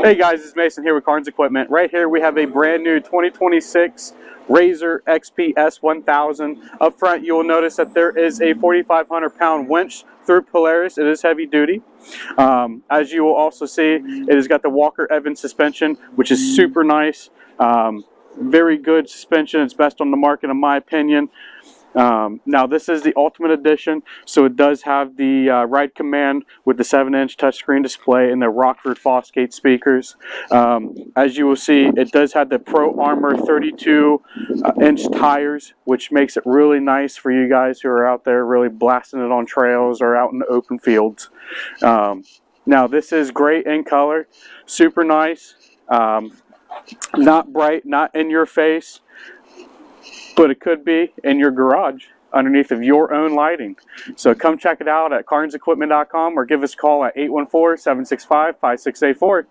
Hey guys, it's Mason here with Carns Equipment. Right here we have a brand new 2026 RZR XPS 1000. Up front you will notice that there is a 4,500 pound winch through Polaris. It is heavy duty. As you will also see, it has got the Walker Evans suspension, which is super nice. Very good suspension. It's best on the market in my opinion. Now this is the Ultimate Edition, so it does have the ride command with the 7-inch touchscreen display and the Rockford Fosgate speakers. As you will see, it does have the Pro Armor 32-inch tires, which makes it really nice for you guys who are out there really blasting it on trails or out in the open fields. Now this is great in color, super nice, not bright, not in your face, but it could be in your garage underneath of your own lighting. So come check it out at carnsequipment.com or give us a call at 814-765-5684.